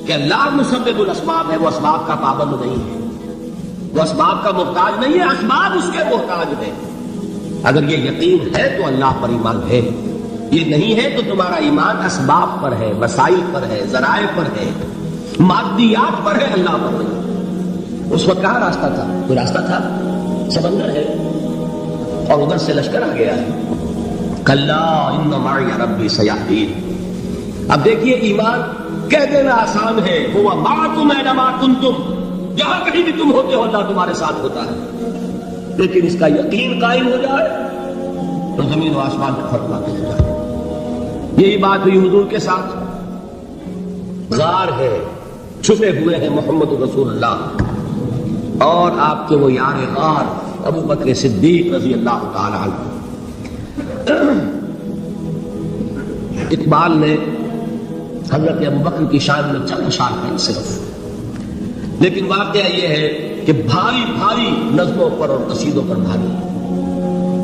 کہ اللہ مسبب الاسباب ہے، وہ اسباب کا پابند نہیں ہے، وہ اسباب کا محتاج نہیں ہے، اسباب اس کے محتاج ہیں۔ اگر یہ یقین ہے تو اللہ پر ایمان ہے، یہ نہیں ہے تو تمہارا ایمان اسباب پر ہے، وسائل پر ہے، ذرائع پر ہے، مادیات پر ہے، اللہ پر نہیں۔ اس وقت کہاں راستہ تھا؟ کوئی راستہ تھا؟ سمندر ہے اور ادھر سے لشکر آ گیا ہے۔ کلا ان معی ربی سیہدین۔ اب دیکھیے ایمان کہہ دینا آسان ہے، ہوا معکم اینما کنتم، جہاں کہیں بھی تم ہوتے ہو اللہ تمہارے ساتھ ہوتا ہے، لیکن اس کا یقین قائم ہو جائے تو زمین و آسمان کا فرق واقع ہو جائے۔ یہی بات ہوئی حضور کے ساتھ۔ غار ہے، چھپے ہوئے ہیں محمد رسول اللہ اور آپ کے وہ یار غار ابو بکر صدیق رضی اللہ تعالی عنہ۔ اقبال نے حضرت ابو بکر کی شان میں چند اشعار ہیں صرف، لیکن واقعہ یہ ہے کہ بھاری بھاری نظموں پر اور قصیدوں پر بھاری،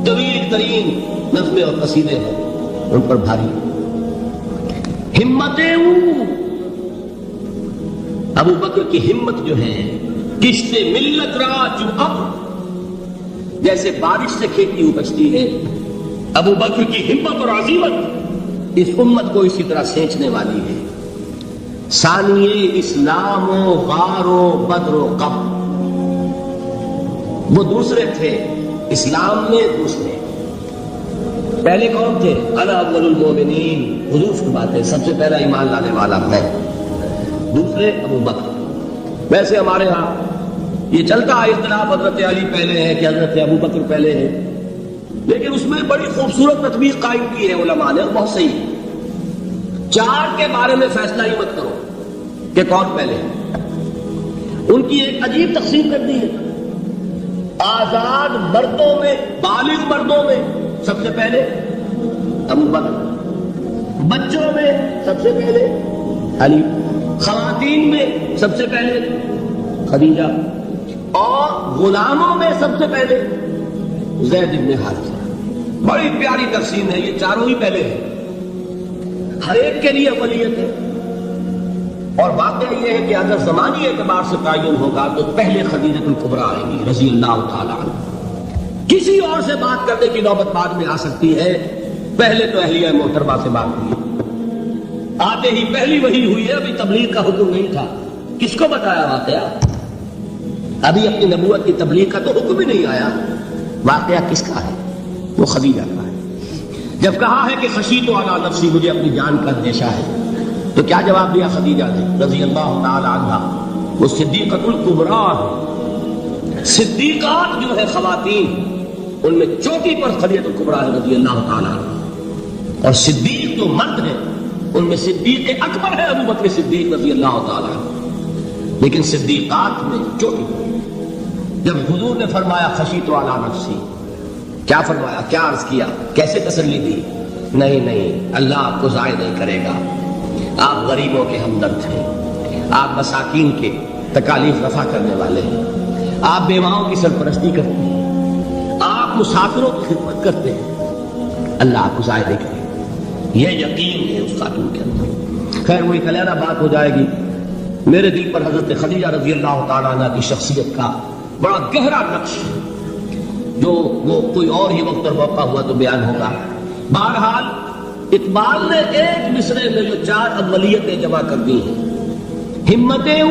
طویل ترین نظمیں اور قصیدے ہیں ان پر بھاری۔ ہمتیں ابو بکر کی ہمت جو ہے، کشت ملت را جو اب جیسے بارش سے کھیتی اپجتی ہے، ابو بکر کی ہمت اور عزیمت اس امت کو اسی طرح سینچنے والی ہے۔ ثانیے اسلام و غار و بدر و قبر، وہ دوسرے تھے، اسلام میں دوسرے۔ پہلے کون تھے؟ انا اول المومنین، حضور فرماتے سب سے پہلا ایمان لانے والا میں، دوسرے ابو بکر۔ ویسے ہمارے ہاں یہ چلتا ہے اختلاف، حضرت علی پہلے ہے کہ حضرت ابو بکر پہلے ہے، لیکن اس میں بڑی خوبصورت تطبیق قائم کی ہے علماء نے، بہت صحیح۔ چار کے بارے میں فیصلہ ہی مت کرو کہ کون پہلے ہے، ان کی ایک عجیب تقسیم کر دی ہے۔ آزاد مردوں میں، بالغ مردوں میں سب سے پہلے ابو بکر، بچوں میں سب سے پہلے علی، خواتین میں سب سے پہلے خدیجہ، اور غلاموں میں سب سے پہلے زید بن حارثہ۔ بڑی پیاری تقسیم ہے، یہ چاروں ہی پہلے ہیں، ہر ایک کے لیے اولیت ہے۔ اور واقعہ یہ ہے کہ اگر زمانی اعتبار سے تعین ہوگا تو پہلے خدیجہ الکبریٰ آئے گی رضی اللہ تعالی عنہ، کسی اور سے بات کرنے کی نوبت بعد میں آ سکتی ہے، پہلے تو اہلیہ محترمہ سے بات ہوئی، آتے ہی پہلی وحی ہوئی ہے، ابھی تبلیغ کا حکم نہیں تھا۔ کس کو بتایا واقعہ؟ ابھی اپنی نبوت کی تبلیغ کا تو حکم ہی نہیں آیا۔ واقعہ کس کا ہے؟ وہ خدیجہ کا ہے۔ جب کہا ہے کہ خشیت علی نفسی، مجھے اپنی جان کا اندیشہ ہے، تو کیا جواب دیا خدیجہ نے رضی اللہ تعالی عنہا؟ وہ صدیقۃ الکبریٰ ہے۔ صدیقات جو ہے خواتین، ان میں چوٹی پر خدیجہ الکبریٰ ہے رضی اللہ تعالی عنہ، اور صدیق جو مرد ہیں ان میں صدیق اکبر ہے ابو بکر صدیق رضی اللہ تعالی عنہ، لیکن صدیقات میں چوٹی پر۔ جب حضور نے فرمایا خشیت علی نفسی، کیا فرمایا؟ کیا عرض کیا؟ کیسے تسلی دی؟ نہیں، اللہ آپ کو ضائع نہیں کرے گا، آپ غریبوں کے ہمدرد ہیں، آپ مساکین کے تکالیف رفع کرنے والے ہیں، آپ بیواؤں کی سرپرستی کرتے ہیں، آپ مسافروں کی خدمت کرتے ہیں، اللہ آپ کو ضائع نہیں کرے گا۔ یہ یقین ہے اس خاتون کے اندر۔ خیر وہ ایک علیحدہ بات ہو جائے گی۔ میرے دل پر حضرت خدیجہ رضی اللہ تعالیٰ عنہ کی شخصیت کا بڑا گہرا نقش ہے، جو وہ کوئی اور ہی وقت اور موقع ہوا تو بیان ہوگا۔ بہرحال اقبال نے ایک مصرے میں جو چار اولیتیں جمع کر دی ہیں، ہمتیں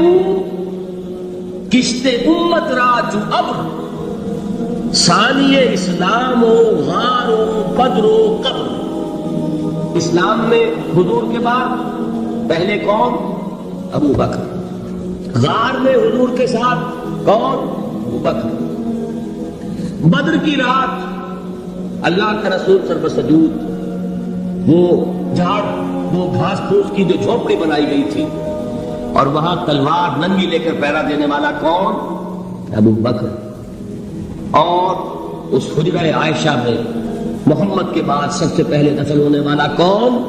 کشت امت را جو ابر، ثانی اسلام و غار و بدر و قبر۔ اسلام میں حضور کے بعد پہلے کون؟ ابو بکر۔ غار میں حضور کے ساتھ کون؟ ابو بکر۔ بدر کی رات اللہ کا رسول سر سجود، وہ جھاڑ، وہ گھاس پھوس کی جو جھونپڑی بنائی گئی تھی، اور وہاں تلوار ننگی لے کر پہرا دینے والا کون؟ ابو بکر۔ اور اس حجرہ عائشہ میں محمد کے بعد سب سے پہلے دفن ہونے والا کون؟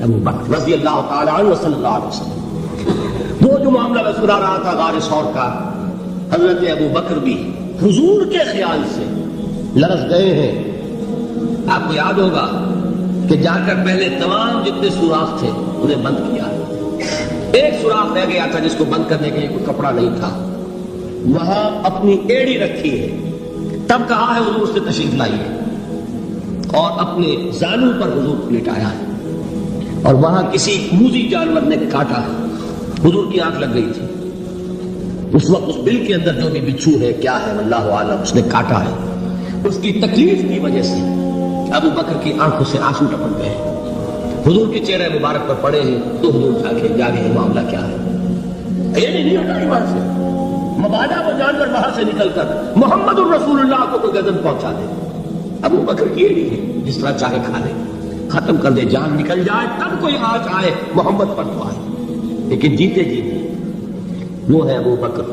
ابو بکر رضی اللہ تعالی عنہ صلی اللہ علیہ وسلم۔ وہ جو معاملہ مسکرا رہا تھا غار ثور کا، حضرت ابو بکر بھی حضور کے خیال سے لرز گئے ہیں۔ آپ کو یاد ہوگا کہ جا کر پہلے تمام جتنے سوراخ تھے انہیں بند کیا، ایک سوراخ رہ گیا تھا جس کو بند کرنے کے لیے کوئی کپڑا نہیں تھا، وہاں اپنی ایڑی رکھی ہے، تب کہا ہے حضور سے تشریف لائیے، اور اپنے زانو پر حضور کو لٹایا ہے، اور وہاں کسی موذی جانور نے کاٹا ہے، حضور کی آنکھ لگ گئی تھی، اس وقت اس بل کے اندر جو بھی بچھو ہے کیا ہے اللہ عالم اس نے کاٹا ہے، اس کی تکلیف کی وجہ سے ابو بکر کی آنکھوں سے آنسو ٹپک گئے، حضور کے چہرے مبارک پر پڑے ہیں، تو حضور جاگے معاملہ کیا ہے، یہ نہیں ہٹا وہاں سے، مبادا وہ جانور وہاں سے نکل کر محمد الرسول اللہ کو کوئی گزن پہنچا دے، ابو بکر کی ایڑی ہے، جس طرح چاہے کھا لے، ختم کر دے، جان نکل جائے تب کوئی آج آئے محمد پر تو آئے، لیکن جیتے جیتے وہ ہے ابو بکر۔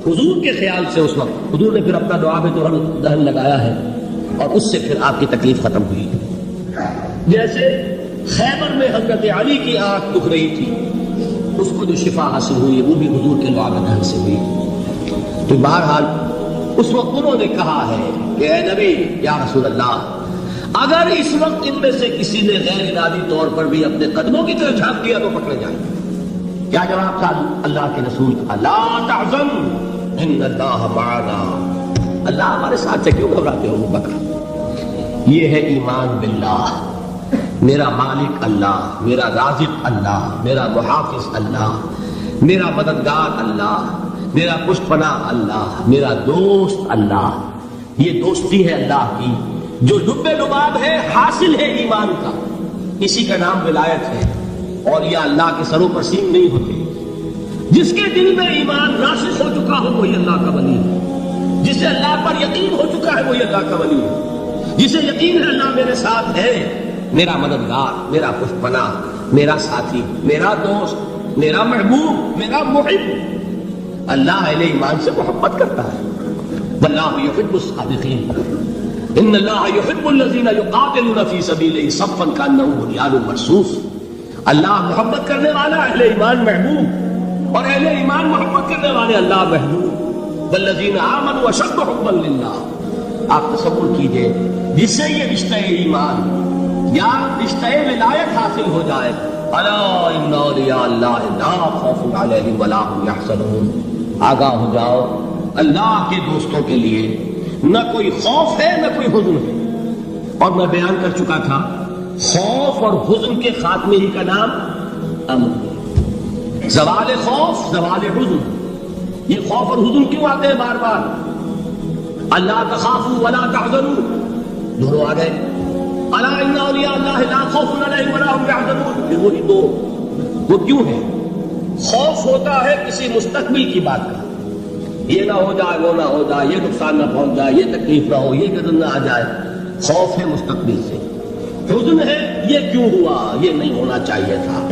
حضور کے خیال سے اس وقت حضور نے پھر اپنا دعا تو دہن لگایا ہے، اور اس سے پھر آپ کی تکلیف ختم ہوئی، جیسے خیبر میں حضرت علی کی آنکھ دکھ رہی تھی، اس کو جو شفا حاصل ہوئی وہ بھی حضور کے دعا دہن سے ہوئی۔ تو بہرحال اس وقت انہوں نے کہا ہے کہ اے نبی یا رسول اللہ، اگر اس وقت ان میں سے کسی نے غیر ارادی طور پر بھی اپنے قدموں کی طرف جھانک دیا تو پکڑے جائیں۔ کیا جواب تھا اللہ کے رسول کا؟ لا تحزن ان اللہ معنا، اللہ ہمارے ساتھ سے کیوں گھبراتے ہو ابو بکر؟ یہ ہے ایمان باللہ، میرا مالک اللہ، میرا رازق اللہ، میرا محافظ اللہ، میرا مددگار اللہ، میرا پشت پناہ اللہ، میرا دوست اللہ۔ یہ دوستی ہے اللہ کی جو لب لباب ہے، حاصل ہے ایمان کا، اسی کا نام ولایت ہے، اور یہ اللہ کے سروں پر سیم نہیں ہوتے۔ جس کے دل میں ایمان راسخ ہو چکا ہو وہی اللہ کا ولی ہے، جسے اللہ پر یقین ہو چکا ہے وہی اللہ کا ولی ہے، جسے یقین ہے اللہ میرے ساتھ ہے، میرا مددگار، میرا پشت پناہ، میرا ساتھی، میرا دوست، میرا محبوب، میرا محب۔ اللہ اہل ایمان سے محبت کرتا ہے، واللہ یحب الصادقین، ان اللہ یحب الذین یقاتلون فی سبیلہ صفا کانہم بنیان مرصوص۔ اللہ محبت کرنے والا، اہل ایمان محبوب، اور اہل ایمان محبت کرنے والے اللہ محبوب۔ والذین آمنوا اشد حبا للہ۔ آپ تصور کیجئے جس سے یہ رشتہ ایمان یا رشتہ ولایت حاصل ہو جائے، الا ان اولیاء اللہ لا خوف علیہم ولا هم یحزنون، آگاہ ہو جاؤ اللہ کے دوستوں کے لیے نہ کوئی خوف ہے نہ کوئی حزن ہے۔ اور میں بیان کر چکا تھا خوف اور حزن کے خاتمے ہی کا نام امن، زوال خوف، زوال حزن۔ یہ خوف اور حزن کیوں آتے ہیں بار بار؟ اللہ تخافوا ولا تحزنوا، دونوں آ گئے، الا ان اولیاء اللہ لا خوف علیہم ولا هم یحزنون، پھر وہی دو۔ وہ کیوں ہے؟ خوف ہوتا ہے کسی مستقبل کی بات کا، یہ نہ ہو جائے، وہ نہ ہو جائے، یہ نقصان نہ پہنچ جائے، یہ تکلیف نہ ہو، یہ غضب نہ آ جائے، خوف ہے مستقبل سے۔ حزن ہے یہ کیوں ہوا، یہ نہیں ہونا چاہیے تھا،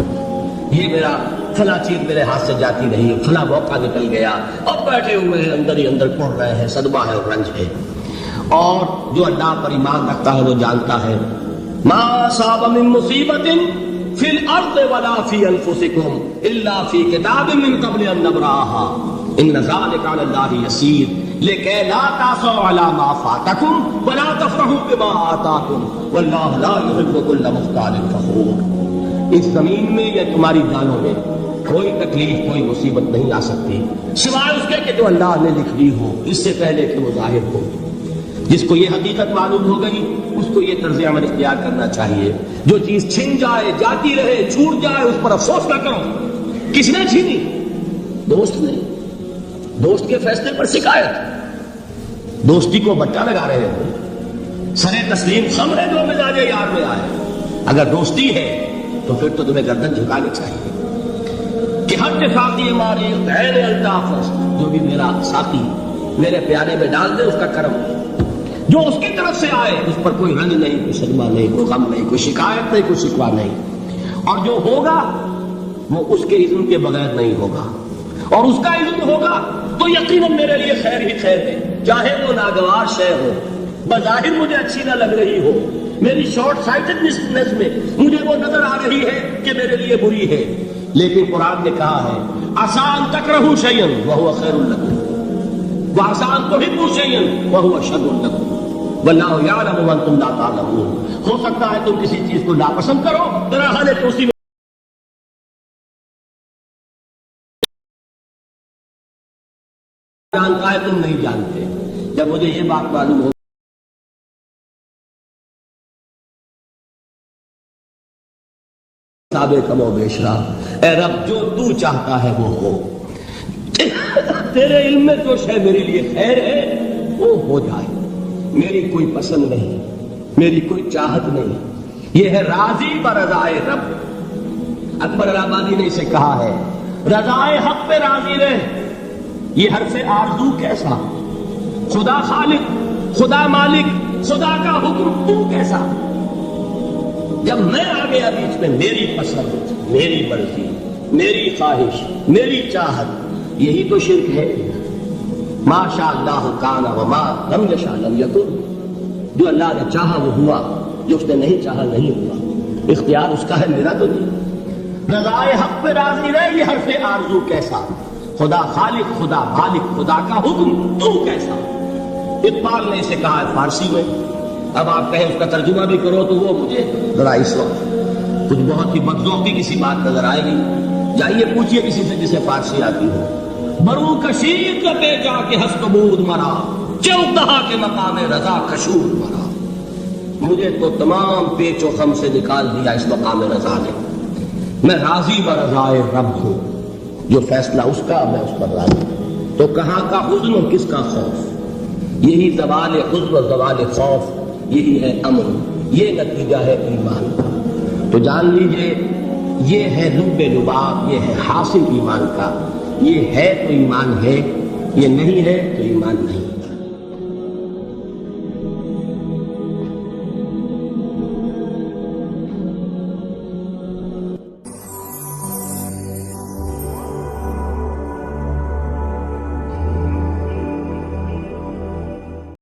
یہ میرا فلاں چیز میرے ہاتھ سے جاتی رہی، فلاں موقع نکل گیا، اب بیٹھے ہوئے ہیں اندر ہی اندر پڑھ رہے ہیں، صدمہ ہے اور رنج ہے۔ اور جو اللہ پر ایمان رکھتا ہے وہ جانتا ہے ما اصاب من مصیبت فی الارض ولا فی انفسکم الا فی کتاب من قبل ان نبرأها ان ذلک علی اللہ یسیر لکی لا تعصوا علی ما فاتکم ولا تفرحوا بما آتاکم واللہ لا یحب کل مختال فخور۔ اس زمین میں یا تمہاری جانوں میں کوئی تکلیف، کوئی مصیبت نہیں آ سکتی سوائے اس کے کہ جو اللہ نے لکھ دی ہو اس سے پہلے کہ وہ ظاہر ہو۔ جس کو یہ حقیقت معلوم ہو گئی اس کو یہ طرز عمل اختیار کرنا چاہیے، جو چیز چھن جائے، جاتی رہے، چھوٹ جائے، اس پر افسوس نہ کرو۔ کس نے چھینی؟ دوست نے، دوست کے فیصلے پر شکایت، دوستی کو بٹا لگا رہے ہو، سرے تسلیم خم ہے جو مزاج یار میں آئے۔ اگر دوستی ہے تو پھر تو تمہیں گردن جھکانی چاہیے کہ ہر اتفاقی ہماری غیر الطاف، جو بھی میرا ساتھی میرے پیارے میں ڈال دے اس کا کرم، جو اس کی طرف سے آئے اس پر کوئی رنج نہیں، کوئی صدمہ نہیں، کوئی غم نہیں، کوئی شکایت نہیں، کوئی شکوہ نہیں، اور جو ہوگا وہ اس کے اذن کے بغیر نہیں ہوگا، اور اس کا اذن ہوگا تو یقیناً میرے لیے خیر ہی خیر ہے، چاہے وہ ناگوار شے ہو، بظاہر مجھے اچھی نہ لگ رہی ہو، میری شارٹ سائٹڈنس میں مجھے وہ نظر آ رہی ہے کہ میرے لیے بری ہے، لیکن قرآن نے کہا ہے آسان تکرہوا شیئا وہو خیر لکم وآسان تحبوا شیئا وہو شر لکم واللہ یعلم وانتم لا تعلمون۔ ہو سکتا ہے تم کسی چیز کو ناپسند کرو، میرا حال ہے کہ اسی جانتا ہے تم نہیں جانتے. جب مجھے یہ بات معلوم ہو کم و بیشرا، اے رب جو تو چاہتا ہے وہ ہو، تیرے علم میں جو شے میرے لیے خیر ہے وہ ہو جائے. میری کوئی پسند نہیں، میری کوئی چاہت نہیں، یہ ہے راضی برضائے رب. اکبر الہآبادی نے اسے کہا ہے رضائے حق پہ راضی رہ. یہ حرف آرزو کیسا، خدا خالق، خدا مالک، خدا کا حکم تو کیسا. جب میں آ گیا بیچ میں میری پسند، میری مرضی، میری خواہش، میری چاہت، یہی تو شرک ہے. ما شاء اللہ کان وما لم یشاء لم یکن. جو اللہ نے چاہا وہ ہوا، جو اس نے نہیں چاہا نہیں ہوا. اختیار اس کا ہے، میرا تو نہیں. رضائے حق پہ راضی رہ، یہ حرف آرزو کیسا، خدا خالق، خدا مالک، خدا کا حکم تو کیسا. اقبال نے اسے کہا ہے فارسی میں. اب آپ کہیں اس کا ترجمہ بھی کرو تو وہ مجھے ذرا اس وقت کچھ بہت ہی بدذوقی کسی بات نظر آئے گی. جائیے پوچھئے کسی سے جسے فارسی آتی ہو. برو کشید پہ جا کے ہست بود مرا، چو کہا کے مقام رضا کشور مرا. مجھے تو تمام پیچ و خم سے نکال دیا اس مقام رضا نے. میں راضی برضائے رب ہوں، جو فیصلہ اس کا میں اس پر راضی. تو کہاں کا حزن اور کس کا خوف. یہی زوال حزن و زوال خوف، یہی ہے امن، یہ نتیجہ ہے ایمان کا. تو جان لیجئے یہ ہے لب لباب، یہ ہے حاصل ایمان کا. یہ ہے تو ایمان ہے، یہ نہیں ہے تو ایمان نہیں.